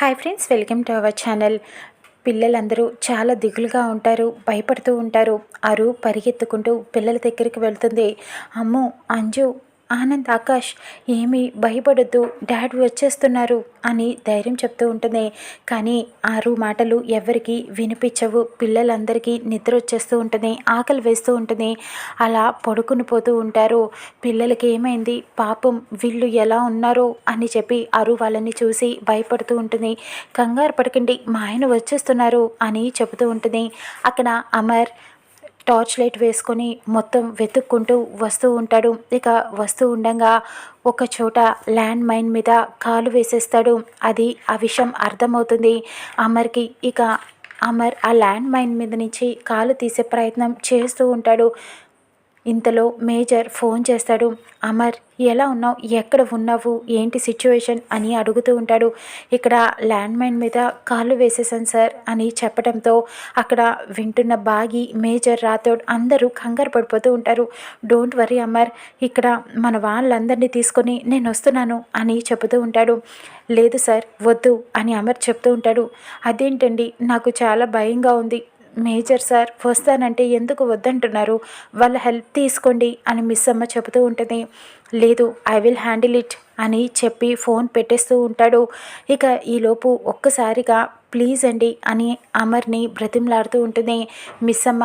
Hi friends, welcome to our channel. పిల్లలందరూ చాలా దిగులుగా ఉంటారు, భయపడుతూ ఉంటారు. అరు పరిగెత్తుకుంటూ పిల్లల దగ్గరికి వెళ్తుంది. అమ్మో, అంజు, ఆనంద్, ఆకాష్, ఏమీ భయపడొద్దు, డాడీ వచ్చేస్తున్నారు అని ధైర్యం చెప్తూ ఉంటుంది. కానీ ఆరు మాటలు ఎవరికి వినిపించవు. పిల్లలందరికీ నిద్ర వచ్చేస్తూ ఉంటుంది, ఆకలి వేస్తూ ఉంటుంది. అలా పడుకుని పోతూ ఉంటారు. పిల్లలకి ఏమైంది పాపం, వీళ్ళు ఎలా ఉన్నారో అని చెప్పి అరు వాళ్ళని చూసి భయపడుతూ ఉంటుంది. కంగారు పడకండి, మా ఆయన వచ్చేస్తున్నారు అని చెబుతూ ఉంటుంది. అక్కడ అమర్ టార్చ్ లైట్ వేసుకొని మొత్తం వెతుక్కుంటూ వస్తూ ఉంటాడు. ఇక వస్తూ ఉండగా ఒక చోట ల్యాండ్ మైన్ మీద కాలు వేసేస్తాడు. అది ఆ విషయం అర్థమవుతుంది అమర్కి. ఇక అమర్ ఆ ల్యాండ్ మైన్ మీద నుంచి కాలు తీసే ప్రయత్నం చేస్తూ ఉంటాడు. ఇంతలో మేజర్ ఫోన్ చేస్తాడు. అమర్, ఎలా ఉన్నావు, ఎక్కడ ఉన్నావు, ఏంటి సిచ్యువేషన్ అని అడుగుతూ ఉంటాడు. ఇక్కడ ల్యాండ్ మైన్ మీద కాళ్ళు వేసేసాను సార్ అని చెప్పడంతో అక్కడ వింటున్న బాగి, మేజర్, రాథోడ్ అందరూ కంగారు పడిపోతూ ఉంటారు. డోంట్ వరీ అమర్, ఇక్కడ మన వాళ్ళందరినీ తీసుకొని నేను వస్తున్నాను అని చెబుతూ ఉంటాడు. లేదు సార్, వద్దు అని అమర్ చెప్తూ ఉంటాడు. అదేంటండి, నాకు చాలా భయంగా ఉంది. మేజర్ సార్ వస్తానంటే ఎందుకు వద్దంటున్నారు, వాళ్ళ హెల్ప్ తీసుకోండి అని మిస్ అమ్మ చెబుతూ ఉంటుంది. లేదు, ఐ విల్ హ్యాండిల్ ఇట్ అని చెప్పి ఫోన్ పెట్టేస్తూ ఉంటాడు. ఇక ఈలోపు ఒక్కసారిగా ప్లీజ్ అండి అని అమర్ని బ్రతిమలాడుతూ ఉంటుంది మిస్ అమ్మ.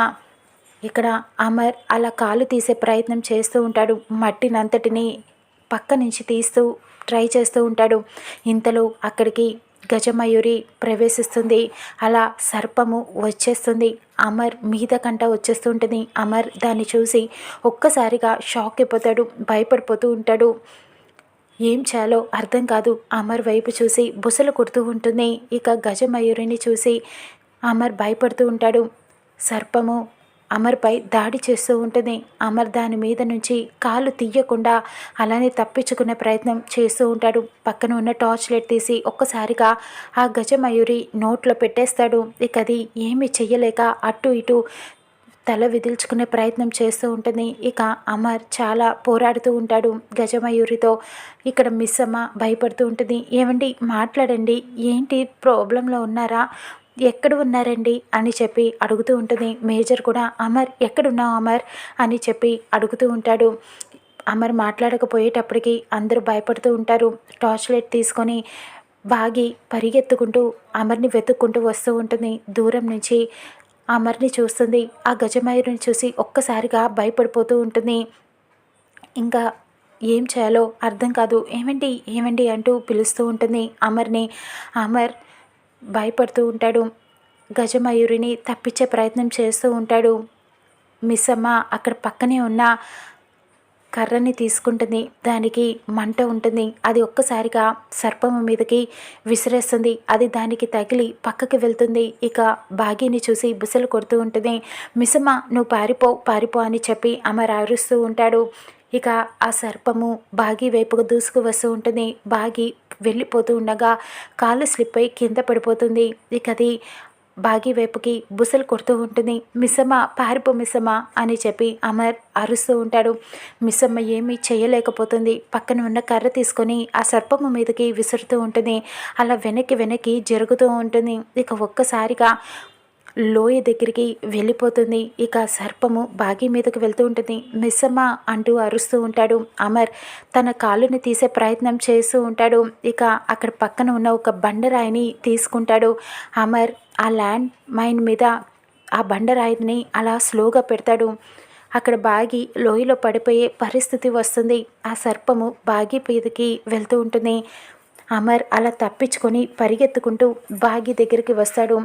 ఇక్కడ అమర్ అలా కాలు తీసే ప్రయత్నం చేస్తూ ఉంటాడు. మట్టినంతటిని పక్క నుంచి తీస్తూ ట్రై చేస్తూ ఉంటాడు. ఇంతలో అక్కడికి గజమయూరి ప్రవేశిస్తుంది. అలా సర్పము వచ్చేస్తుంది, అమర్ మీద కంట వచ్చేస్తూ ఉంటుంది. అమర్ దాన్ని చూసి ఒక్కసారిగా షాక్ అయిపోతాడు, భయపడిపోతూ ఉంటాడు. ఏం చేయాలో అర్థం కాదు. అమర్ వైపు చూసి బుసలు కొడుతూ ఉంటుంది. ఇక గజమయూరిని చూసి అమర్ భయపడుతూ ఉంటాడు. సర్పము అమర్పై దాడి చేస్తూ ఉంటుంది. అమర్ దాని మీద నుంచి కాలు తీయకుండా అలానే తప్పించుకునే ప్రయత్నం చేస్తూ ఉంటాడు. పక్కన ఉన్న టార్చ్ లైట్ తీసి ఒక్కసారిగా ఆ గజమయూరి నోట్లో పెట్టేస్తాడు. ఇక అది ఏమీ చెయ్యలేక అటు ఇటు తల విదిల్చుకునే ప్రయత్నం చేస్తూ ఉంటుంది. ఇక అమర్ చాలా పోరాడుతూ ఉంటాడు గజమయూరితో. ఇక్కడ మిస్ అమ్మ భయపడుతూ ఉంటుంది. ఏమండి, మాట్లాడండి, ఏంటి ప్రాబ్లంలో ఉన్నారా, ఎక్కడ ఉన్నారండి అని చెప్పి అడుగుతూ ఉంటుంది. మేజర్ కూడా అమర్ ఎక్కడున్నావు అమర్ అని చెప్పి అడుగుతూ ఉంటాడు. అమర్ మాట్లాడకపోయేటప్పటికి అందరూ భయపడుతూ ఉంటారు. టార్చ్ లైట్ తీసుకొని బాగి పరిగెత్తుకుంటూ అమర్ని వెతుక్కుంటూ వస్తూ ఉంటుంది. దూరం నుంచి అమర్ని చూస్తుంది. ఆ గజమయూరిని చూసి ఒక్కసారిగా భయపడిపోతూ ఉంటుంది. ఇంకా ఏం చేయాలో అర్థం కాదు. ఏమండి ఏమండి అంటూ పిలుస్తూ ఉంటుంది అమర్ని. అమర్ భయపడుతూ ఉంటాడు. గజమయూరిని తప్పించే ప్రయత్నం చేస్తూ ఉంటాడు. మిస్ అమ్మ అక్కడ పక్కనే ఉన్న కర్రని తీసుకుంటుంది. దానికి మంట ఉంటుంది. అది ఒక్కసారిగా సర్పము మీదకి విసిరేస్తుంది. అది దానికి తగిలి పక్కకి వెళ్తుంది. ఇక బాగిని చూసి బుసలు కొడుతూ ఉంటుంది. మిస్ అమ్మ, నువ్వు పారిపో పారిపో అని చెప్పి అమర్ అరుస్తూ ఉంటాడు. ఇక ఆ సర్పము బాగి వైపుకు దూసుకు వస్తూ ఉంటుంది. బాగి వెళ్ళిపోతూ ఉండగా కాలు స్లిప్ అయి కింద పడిపోతుంది. ఇక అది బాగి వైపుకి బుసలు కొడుతూ ఉంటుంది. మిస్సమ్మ, పారిపో మిస్సమ్మ అని చెప్పి అమర్ అరుస్తూ ఉంటాడు. మిస్సమ్మ ఏమీ చేయలేకపోతుంది. పక్కన ఉన్న కర్ర తీసుకొని ఆ సర్పము మీదకి విసురుతూ ఉంటుంది. అలా వెనక్కి వెనక్కి జరుగుతూ ఉంటుంది. ఇక ఒక్కసారిగా లోయ దగ్గరికి వెళ్ళిపోతుంది. ఇక సర్పము బాగి మీదకి వెళ్తూ ఉంటుంది. మిస్సమ్మ అంటూ అరుస్తూ ఉంటాడు. అమర్ తన కాలుని తీసే ప్రయత్నం చేస్తూ ఉంటాడు. ఇక అక్కడ పక్కన ఉన్న ఒక బండరాయిని తీసుకుంటాడు. అమర్ ఆ ల్యాండ్ మైన్ మీద ఆ బండరాయిని అలా స్లోగా పెడతాడు. అక్కడ బాగి లోయలో పడిపోయే పరిస్థితి వస్తుంది. ఆ సర్పము బాగి మీదకి వెళ్తూ ఉంటుంది. అమర్ అలా తప్పించుకొని పరిగెత్తుకుంటూ బాగి దగ్గరికి వస్తాడు.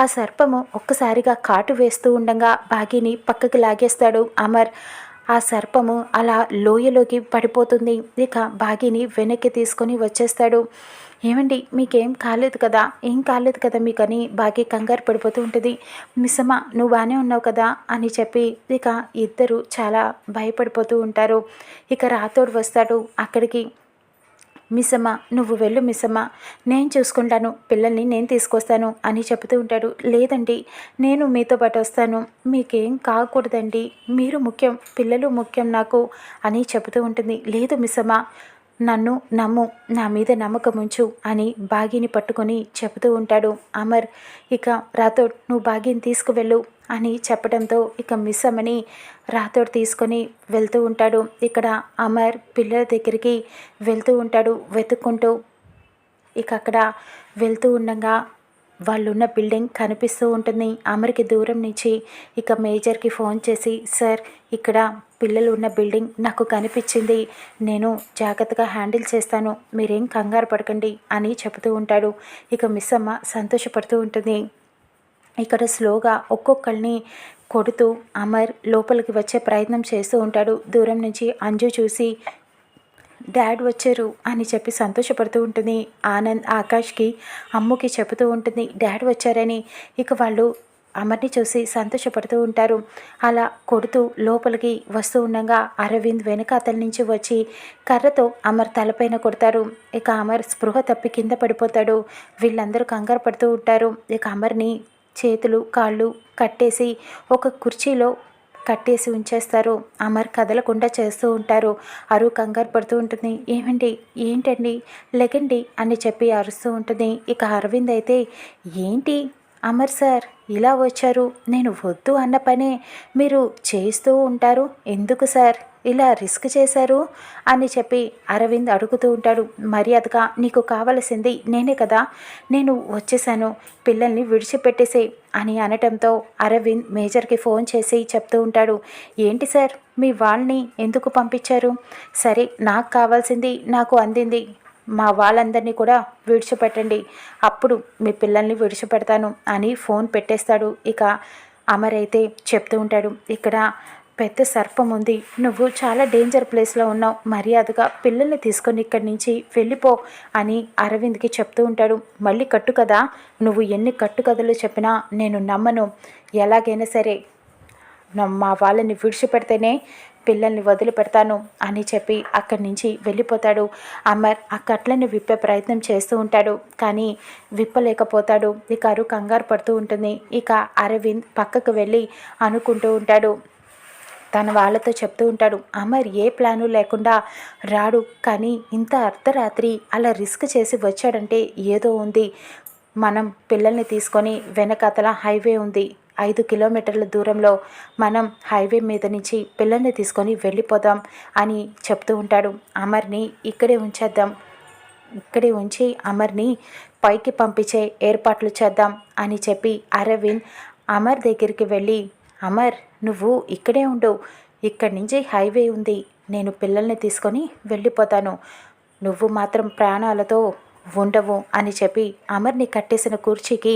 ఆ సర్పము ఒక్కసారిగా కాటు వేస్తూ ఉండగా బాగిని పక్కకి లాగేస్తాడు అమర్. ఆ సర్పము అలా లోయలోకి పడిపోతుంది. ఇక బాగిని వెనక్కి తీసుకొని వచ్చేస్తాడు. ఏమండి, మీకేం కాలేదు కదా, ఏం కాలేదు కదా మీకని బాగి కంగారు పడిపోతూ ఉంటుంది. మిస్సమ్మ, నువ్వు బాగానే ఉన్నావు కదా అని చెప్పి ఇక ఇద్దరు చాలా భయపడిపోతూ ఉంటారు. ఇక రాథోడ్ వస్తాడు అక్కడికి. మిస్సమ్మ, నువ్వు వెళ్ళు మిస్సమ్మ, నేను చూసుకుంటాను, పిల్లల్ని నేను తీసుకొస్తాను అని చెబుతూ ఉంటాడు. లేదండి, నేను మీతో పాటు వస్తాను, మీకేం కాకూడదండి, మీరు ముఖ్యం, పిల్లలు ముఖ్యం నాకు అని చెబుతూ ఉంటుంది. లేదు మిస్సమ్మ, నన్ను నమ్ము, నా మీద నమ్మకం ఉంచు అని బాగీని పట్టుకొని చెబుతూ ఉంటాడు అమర్. ఇక రాథోడ్ నువ్వు బాగీని తీసుకువెళ్ళు అని చెప్పడంతో ఇక మిస్ అమ్మని రాథోడ్ తీసుకొని వెళ్తూ ఉంటాడు. ఇక్కడ అమర్ పిల్లల దగ్గరికి వెళ్తూ ఉంటాడు వెతుక్కుంటూ. ఇక అక్కడ వెళ్తూ ఉండగా వాళ్ళున్న బిల్డింగ్ కనిపిస్తూ ఉంటుంది అమర్కి దూరం నుంచి. ఇక మేజర్కి ఫోన్ చేసి, సార్ ఇక్కడ పిల్లలు ఉన్న బిల్డింగ్ నాకు కనిపించింది, నేను జాగ్రత్తగా హ్యాండిల్ చేస్తాను, మీరేం కంగారు పడకండి అని చెబుతూ ఉంటాడు. ఇక మిస్ అమ్మ సంతోషపడుతూ ఉంటుంది. ఇక్కడ స్లోగా ఒక్కొక్కరిని కొడుతూ అమర్ లోపలికి వచ్చే ప్రయత్నం చేస్తూ ఉంటాడు. దూరం నుంచి అంజు చూసి డాడ్ వచ్చారు అని చెప్పి సంతోషపడుతూ ఉంటుంది. ఆనంద్ ఆకాష్కి అమ్ముకి చెబుతూ ఉంటుంది డాడ్ వచ్చారని. ఇక వాళ్ళు అమర్ని చూసి సంతోషపడుతూ ఉంటారు. అలా కొడుతూ లోపలికి వస్తూ ఉండగా అరవింద్ వెనక అతని నుంచి వచ్చి కర్రతో అమర్ తలపైన కొడతారు. ఇక అమర్ స్పృహ తప్పి కింద పడిపోతాడు. వీళ్ళందరూ కంగారు పడుతూ ఉంటారు. ఇక అమర్ని చేతులు కాళ్ళు కట్టేసి ఒక కుర్చీలో కట్టేసి ఉంచేస్తారు. అమర్ కదలకుండా చేస్తూ ఉంటారు. అరు కంగారు పడుతూ ఉంటుంది. ఏమండి ఏంటండి లెగండి అని చెప్పి అరుస్తూ ఉంటుంది. ఇక అరవింద్ అయితే ఏంటి అమర్ సార్ ఇలా వచ్చారు, నేను వద్దు అన్న పనే మీరు చేస్తూ ఉంటారు, ఎందుకు సార్ ఇలా రిస్క్ చేశారు అని చెప్పి అరవింద్ అడుగుతూ ఉంటాడు. మర్యాదగా నీకు కావలసింది నేనే కదా, నేను వచ్చేసాను, పిల్లల్ని విడిచిపెట్టేసే అని అనటంతో అరవింద్ మేజర్కి ఫోన్ చేసి చెప్తూ ఉంటాడు. ఏంటి సార్ మీ వాళ్ళని ఎందుకు పంపించారు? సరే నాకు కావాల్సింది నాకు అందింది, మా వాళ్ళందరినీ కూడా విడిచిపెట్టండి, అప్పుడు మీ పిల్లల్ని విడిచిపెడతాను అని ఫోన్ పెట్టేస్తాడు. ఇక అమర్ అయితే చెప్తూ ఉంటాడు, ఇక్కడ పెద్ద సర్పం ఉంది, నువ్వు చాలా డేంజర్ ప్లేస్లో ఉన్నావు, మర్యాదగా పిల్లల్ని తీసుకొని ఇక్కడి నుంచి వెళ్ళిపో అని అరవింద్కి చెప్తూ ఉంటాడు. మళ్ళీ కట్టు కదా, నువ్వు ఎన్ని కట్టుకథలు చెప్పినా నేను నమ్మను, ఎలాగైనా సరే మా వాళ్ళని విడిచిపెడితేనే పిల్లల్ని వదిలిపెడతాను అని చెప్పి అక్కడి నుంచి వెళ్ళిపోతాడు. అమర్ ఆ కట్లని విప్పే ప్రయత్నం చేస్తూ ఉంటాడు, కానీ విప్పలేకపోతాడు. ఇక అరు కంగారు పడుతూ ఉంటుంది. ఇక అరవింద్ పక్కకు వెళ్ళి అనుకుంటూ ఉంటాడు, తన వాళ్ళతో చెప్తూ ఉంటాడు, అమర్ ఏ ప్లాను లేకుండా రాడు, కానీ ఇంత అర్ధరాత్రి అలా రిస్క్ చేసి వచ్చాడంటే ఏదో ఉంది, మనం పిల్లల్ని తీసుకొని వెనకతల హైవే ఉంది, 5 కిలోమీటర్ల దూరంలో మనం హైవే మీద నుంచి పిల్లల్ని తీసుకొని వెళ్ళిపోదాం అని చెప్తూ ఉంటాడు. అమర్ని ఇక్కడే ఉంచేద్దాం, ఇక్కడే ఉంచి అమర్ని పైకి పంపించే ఏర్పాట్లు చేద్దాం అని చెప్పి అరవింద్ అమర్ దగ్గరికి వెళ్ళి, అమర్ నువ్వు ఇక్కడే ఉండు, ఇక్కడి నుంచి హైవే ఉంది, నేను పిల్లల్ని తీసుకొని వెళ్ళిపోతాను, నువ్వు మాత్రం ప్రాణాలతో ఉండవు అని చెప్పి అమర్ని కట్టేసిన కుర్చీకి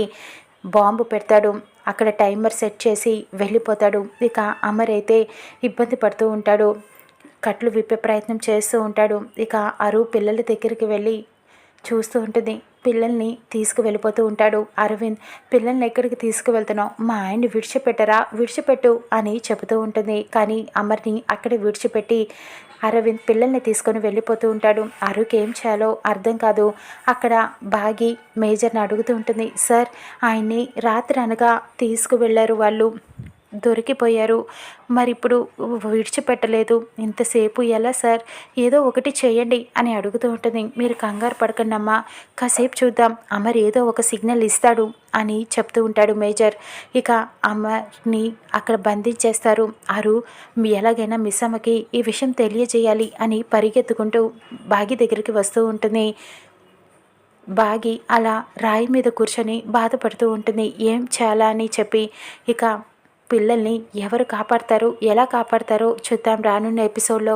బాంబు పెడతాడు. అక్కడ టైమర్ సెట్ చేసి వెళ్ళిపోతాడు. ఇక అమర్ అయితే ఇబ్బంది పడుతూ ఉంటాడు, కట్లు విప్పే ప్రయత్నం చేస్తూ ఉంటాడు. ఇక అరు పిల్లల దగ్గరికి వెళ్ళి చూస్తూ ఉంటుంది. పిల్లల్ని తీసుకువెళ్ళిపోతూ ఉంటాడు అరవింద్. పిల్లల్ని ఎక్కడికి తీసుకువెళ్తున్నావు, మా ఆయన్ని విడిచిపెట్టరా, విడిచిపెట్టు అని చెబుతూ ఉంటుంది. కానీ అమర్ని అక్కడే విడిచిపెట్టి అరవింద్ పిల్లల్ని తీసుకొని వెళ్ళిపోతూ ఉంటాడు. అరుకి ఏం చేయాలో అర్థం కాదు. అక్కడ బాగి మేజర్ని అడుగుతూ ఉంటుంది, సార్ ఆయన్ని రాత్రి అనగా తీసుకువెళ్ళారు, వాళ్ళు దొరికిపోయారు, మరి ఇప్పుడు విడిచిపెట్టలేదు, ఇంతసేపు ఎలా సార్, ఏదో ఒకటి చేయండి అని అడుగుతూ ఉంటుంది. మీరు కంగారు పడకండి అమ్మా, కాసేపు చూద్దాం, అమర్ ఏదో ఒక సిగ్నల్ ఇస్తాడు అని చెప్తూ ఉంటాడు మేజర్. ఇక అమ్మని అక్కడ బంధించేస్తారు. అరు ఎలాగైనా మిస్ అమ్మకి ఈ విషయం తెలియజేయాలి అని పరిగెత్తుకుంటూ బాగి దగ్గరికి వస్తూ ఉంటుంది. బాగి అలా రాయి మీద కూర్చొని బాధపడుతూ ఉంటుంది. ఏం చేయాలా అని చెప్పి. ఇక పిల్లల్ని ఎవరు కాపాడతారు, ఎలా కాపాడతారో చూద్దాం రానున్న ఎపిసోడ్లో.